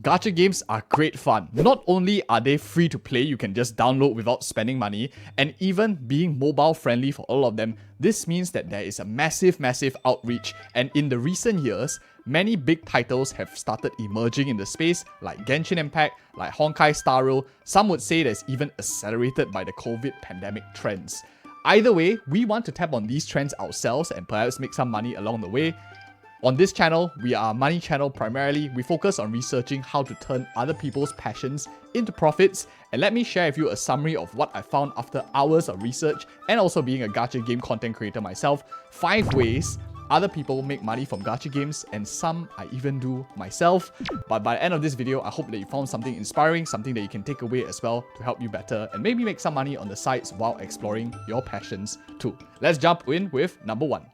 Gacha games are great fun. Not only are they free to play, you can just download without spending money, and even being mobile friendly for all of them, this means that there is a massive outreach, and in the recent years, many big titles have started emerging in the space, like Genshin Impact, like Honkai Star Rail. Some would say that's even accelerated by the COVID pandemic trends. Either way, we want to tap on these trends ourselves and perhaps make some money along the way. On this channel, we are a money channel primarily. We focus on researching how to turn other people's passions into profits. And let me share with you a summary of what I found after hours of research and also being a gacha game content creator myself. 5 ways other people make money from gacha games, and some I even do myself. But by the end of this video, I hope that you found something inspiring, something that you can take away as well to help you better and maybe make some money on the sides while exploring your passions too. Let's jump in with number 1.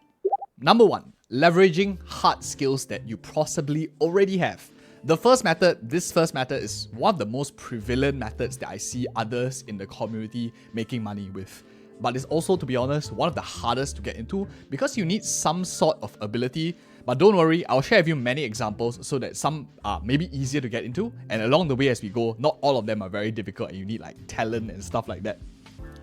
Number 1. Leveraging hard skills that you possibly already have. This first method is one of the most prevalent methods that I see others in the community making money with. But it's also, to be honest, one of the hardest to get into because you need some sort of ability. But don't worry, I'll share with you many examples so that some are maybe easier to get into, and along the way as we go, not all of them are very difficult and you need like talent and stuff like that.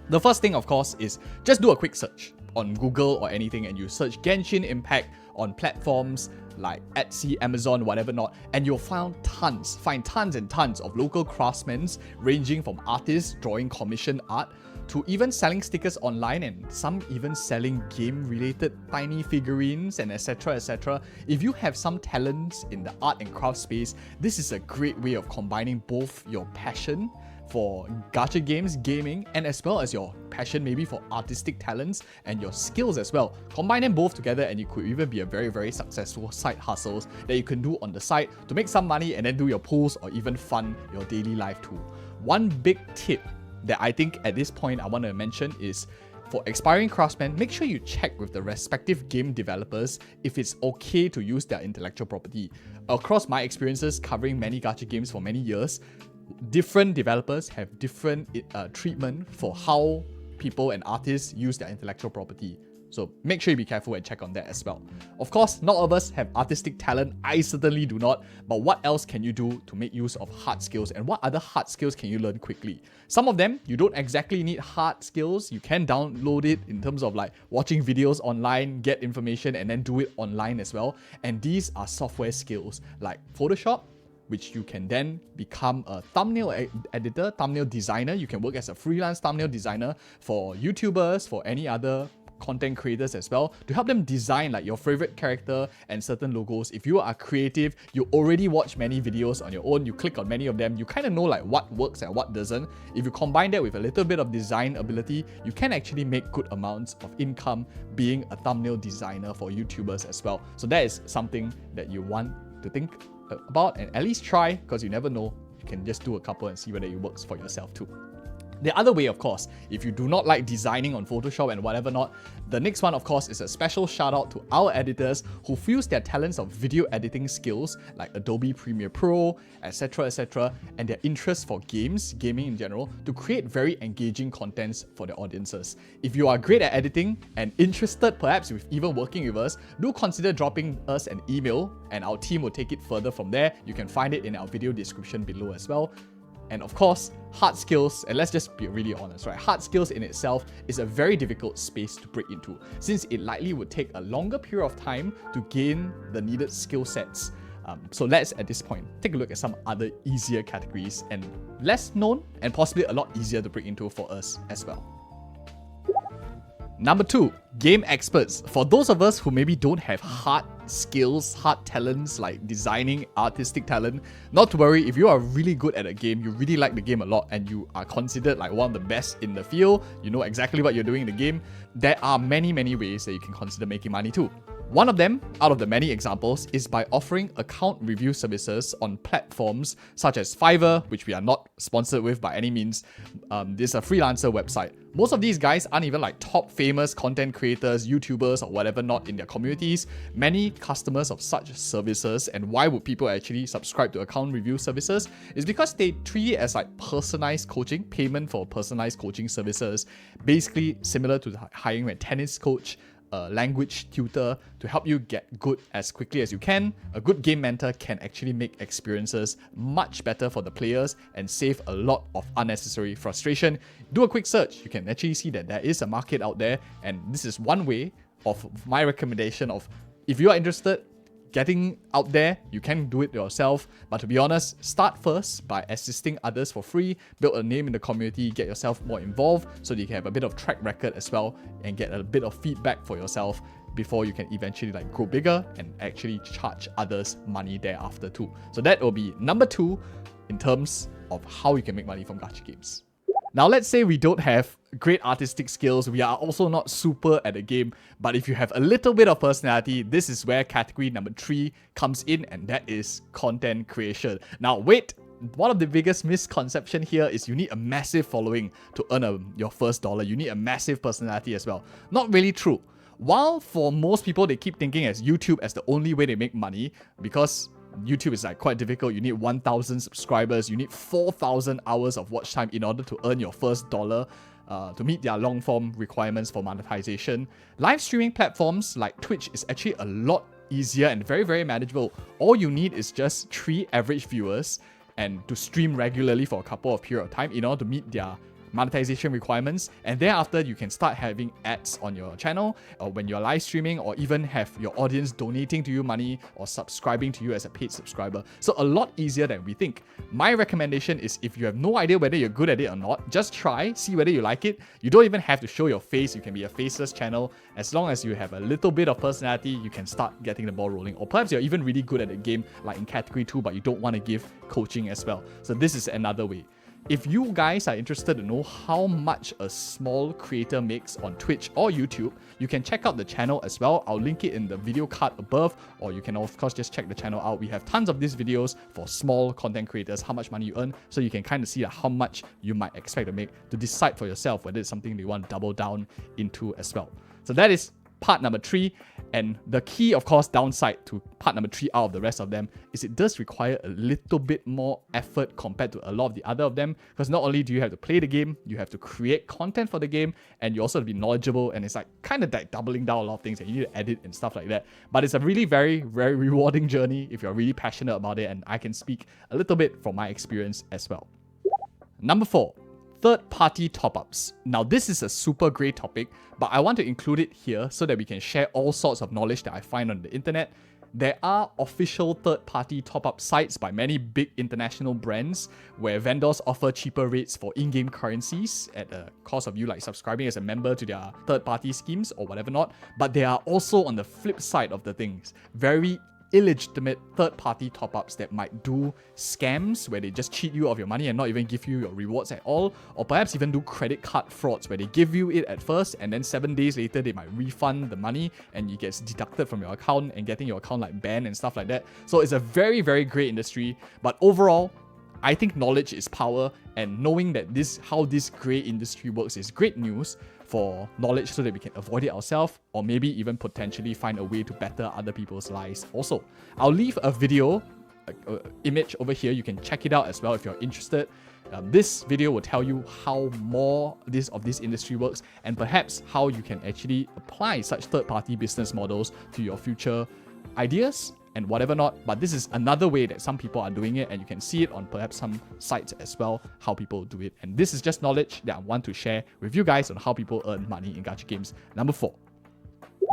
The first thing, of course, is just do a quick search on Google or anything, and you search Genshin Impact on platforms like Etsy, Amazon, whatever not, and you'll find tons and tons of local craftsmen, ranging from artists drawing commission art to even selling stickers online, and some even selling game-related tiny figurines and etc. If you have some talents in the art and craft space, this is a great way of combining both your passion for gacha games, gaming, and as well as your passion maybe for artistic talents and your skills as well. Combine them both together and you could even be a very successful side hustles that you can do on the side to make some money and then do your pulls or even fund your daily life too. One big tip that I think at this point I want to mention is, for aspiring craftsmen, make sure you check with the respective game developers if it's okay to use their intellectual property. Across my experiences covering many gacha games for many years, different developers have different treatment for how people and artists use their intellectual property. So make sure you be careful and check on that as well. Of course, not all of us have artistic talent. I certainly do not. But what else can you do to make use of hard skills? And what other hard skills can you learn quickly? Some of them, you don't exactly need hard skills. You can download it in terms of like watching videos online, get information, and then do it online as well. And these are software skills like Photoshop, which you can then become a thumbnail editor, thumbnail designer. You can work as a freelance thumbnail designer for YouTubers, for any other content creators as well, to help them design like your favorite character and certain logos. If you are creative, you already watch many videos on your own, you click on many of them, you kind of know like what works and what doesn't. If you combine that with a little bit of design ability, you can actually make good amounts of income being a thumbnail designer for YouTubers as well. So that is something that you want to think about and at least try, because you never know. You can just do a couple and see whether it works for yourself too. The other way, of course, if you do not like designing on Photoshop and whatever not, the next one, of course, is a special shout out to our editors who fuse their talents of video editing skills like Adobe Premiere Pro, etc., and their interest for gaming in general, to create very engaging contents for their audiences. If you are great at editing and interested perhaps with even working with us, do consider dropping us an email and our team will take it further from there. You can find it in our video description below as well. And of course, hard skills, and let's just be really honest, right? Hard skills in itself is a very difficult space to break into, since it likely would take a longer period of time to gain the needed skill sets. So let's, at this point, take a look at some other easier categories and less known and possibly a lot easier to break into for us as well. Number 2, game experts. For those of us who maybe don't have hard skills, hard talents like designing, artistic talent, not to worry. If you are really good at a game, you really like the game a lot, and you are considered like one of the best in the field, you know exactly what you're doing in the game, there are many ways that you can consider making money too. One of them, out of the many examples, is by offering account review services on platforms such as Fiverr, which we are not sponsored with by any means. This is a freelancer website. Most of these guys aren't even like top famous content creators, YouTubers, or whatever not in their communities. Many customers of such services, and why would people actually subscribe to account review services, is because they treat it as like personalized coaching, payment for personalized coaching services, basically similar to hiring a tennis coach, a language tutor to help you get good as quickly as you can. A good game mentor can actually make experiences much better for the players and save a lot of unnecessary frustration. Do a quick search. You can actually see that there is a market out there, and this is one way of my recommendation of, if you are interested, getting out there, you can do it yourself. But to be honest, start first by assisting others for free, build a name in the community, get yourself more involved so that you can have a bit of track record as well and get a bit of feedback for yourself before you can eventually grow bigger and actually charge others money thereafter too. So that will be number 2 in terms of how you can make money from gacha games. Now let's say we don't have great artistic skills, we are also not super at the game, but if you have a little bit of personality, this is where category number 3 comes in, and that is content creation. Now wait, one of the biggest misconception here is you need a massive following to earn your first dollar. You need a massive personality as well. Not really true. While for most people they keep thinking as YouTube as the only way they make money, because YouTube is quite difficult. You need 1,000 subscribers, you need 4,000 hours of watch time in order to earn your first dollar to meet their long form requirements for monetization. Live streaming platforms like Twitch is actually a lot easier and very, very manageable. All you need is just 3 average viewers and to stream regularly for a couple of period of time in order to meet their monetization requirements, and thereafter you can start having ads on your channel or when you're live streaming, or even have your audience donating to you money or subscribing to you as a paid subscriber. So a lot easier than we think. My recommendation is, if you have no idea whether you're good at it or not, just try, see whether you like it. You don't even have to show your face. You can be a faceless channel. As long as you have a little bit of personality, you can start getting the ball rolling. Or perhaps you're even really good at the game, like in category 2, but you don't want to give coaching as well. So this is another way. If you guys are interested to know how much a small creator makes on Twitch or YouTube, you can check out the channel as well. I'll link it in the video card above, or you can of course just check the channel out. We have tons of these videos for small content creators, how much money you earn, so you can kind of see how much you might expect to make to decide for yourself whether it's something you want to double down into as well. So that is part number 3, and the key, of course, downside to part number 3 out of the rest of them is it does require a little bit more effort compared to a lot of the other of them, because not only do you have to play the game, you have to create content for the game, and you also have to be knowledgeable, and it's kind of doubling down a lot of things, and you need to edit and stuff like that. But it's a really very, very rewarding journey if you're really passionate about it, and I can speak a little bit from my experience as well. Number 4. Third-party top-ups. Now this is a super great topic, but I want to include it here so that we can share all sorts of knowledge that I find on the internet. There are official third-party top-up sites by many big international brands where vendors offer cheaper rates for in-game currencies at the cost of you subscribing as a member to their third-party schemes or whatever not. But there are also, on the flip side of the things, very illegitimate third-party top-ups that might do scams where they just cheat you of your money and not even give you your rewards at all, or perhaps even do credit card frauds where they give you it at first and then 7 days later they might refund the money and it gets deducted from your account and getting your account banned and stuff like that. So it's a very, very great industry, but overall I think knowledge is power, and knowing that how this grey industry works is great news for knowledge so that we can avoid it ourselves, or maybe even potentially find a way to better other people's lives also. I'll leave a video image over here. You can check it out as well if you're interested. This video will tell you how more of this industry works, and perhaps how you can actually apply such third-party business models to your future ideas and whatever not. But this is another way that some people are doing it, and you can see it on perhaps some sites as well, how people do it. And this is just knowledge that I want to share with you guys on how people earn money in gacha games. Number 4.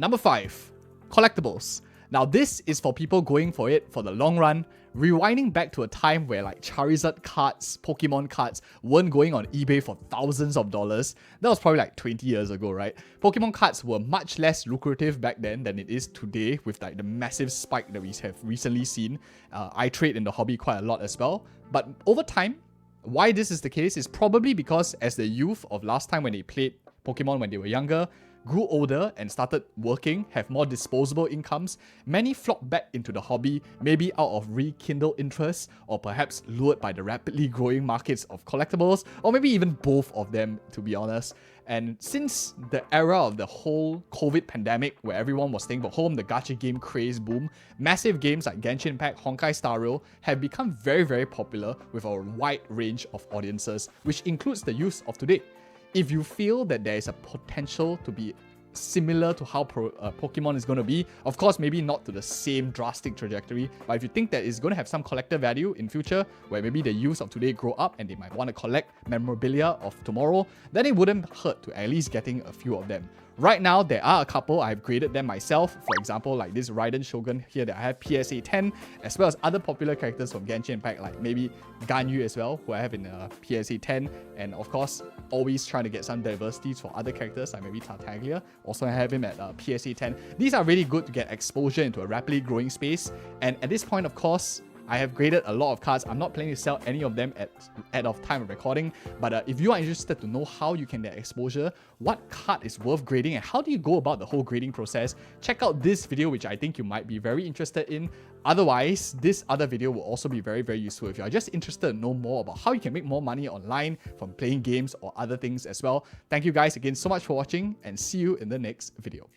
Number 5, collectibles. Now this is for people going for it for the long run, rewinding back to a time where Charizard cards, Pokemon cards weren't going on eBay for thousands of dollars. That was probably 20 years ago, right? Pokemon cards were much less lucrative back then than it is today, with the massive spike that we have recently seen. I trade in the hobby quite a lot as well. But over time, why this is the case is probably because as the youth of last time when they played Pokemon when they were younger, grew older and started working, have more disposable incomes, many flocked back into the hobby, maybe out of rekindled interest, or perhaps lured by the rapidly growing markets of collectibles, or maybe even both of them, to be honest. And since the era of the whole COVID pandemic, where everyone was staying at home, the gacha game craze boom, massive games like Genshin Impact, Honkai Star Rail have become very, very popular with a wide range of audiences, which includes the youth of today. If you feel that there is a potential to be similar to how Pokemon is going to be. Of course, maybe not to the same drastic trajectory, but if you think that it's going to have some collector value in future, where maybe the youth of today grow up and they might want to collect memorabilia of tomorrow, then it wouldn't hurt to at least getting a few of them. Right now, there are a couple. I've graded them myself. For example, like this Raiden Shogun here that I have PSA 10, as well as other popular characters from Genshin Impact, like maybe Ganyu as well, who I have in PSA 10. And of course, always trying to get some diversities for other characters, like maybe Tartaglia. Also, I have him at PSA 10. These are really good to get exposure into a rapidly growing space. And at this point, of course, I have graded a lot of cards. I'm not planning to sell any of them at of time of recording, but if you are interested to know how you can get exposure, what card is worth grading, and how do you go about the whole grading process, check out this video, which I think you might be very interested in. Otherwise, this other video will also be very, very useful if you are just interested to know more about how you can make more money online from playing games or other things as well. Thank you guys again so much for watching, and see you in the next video.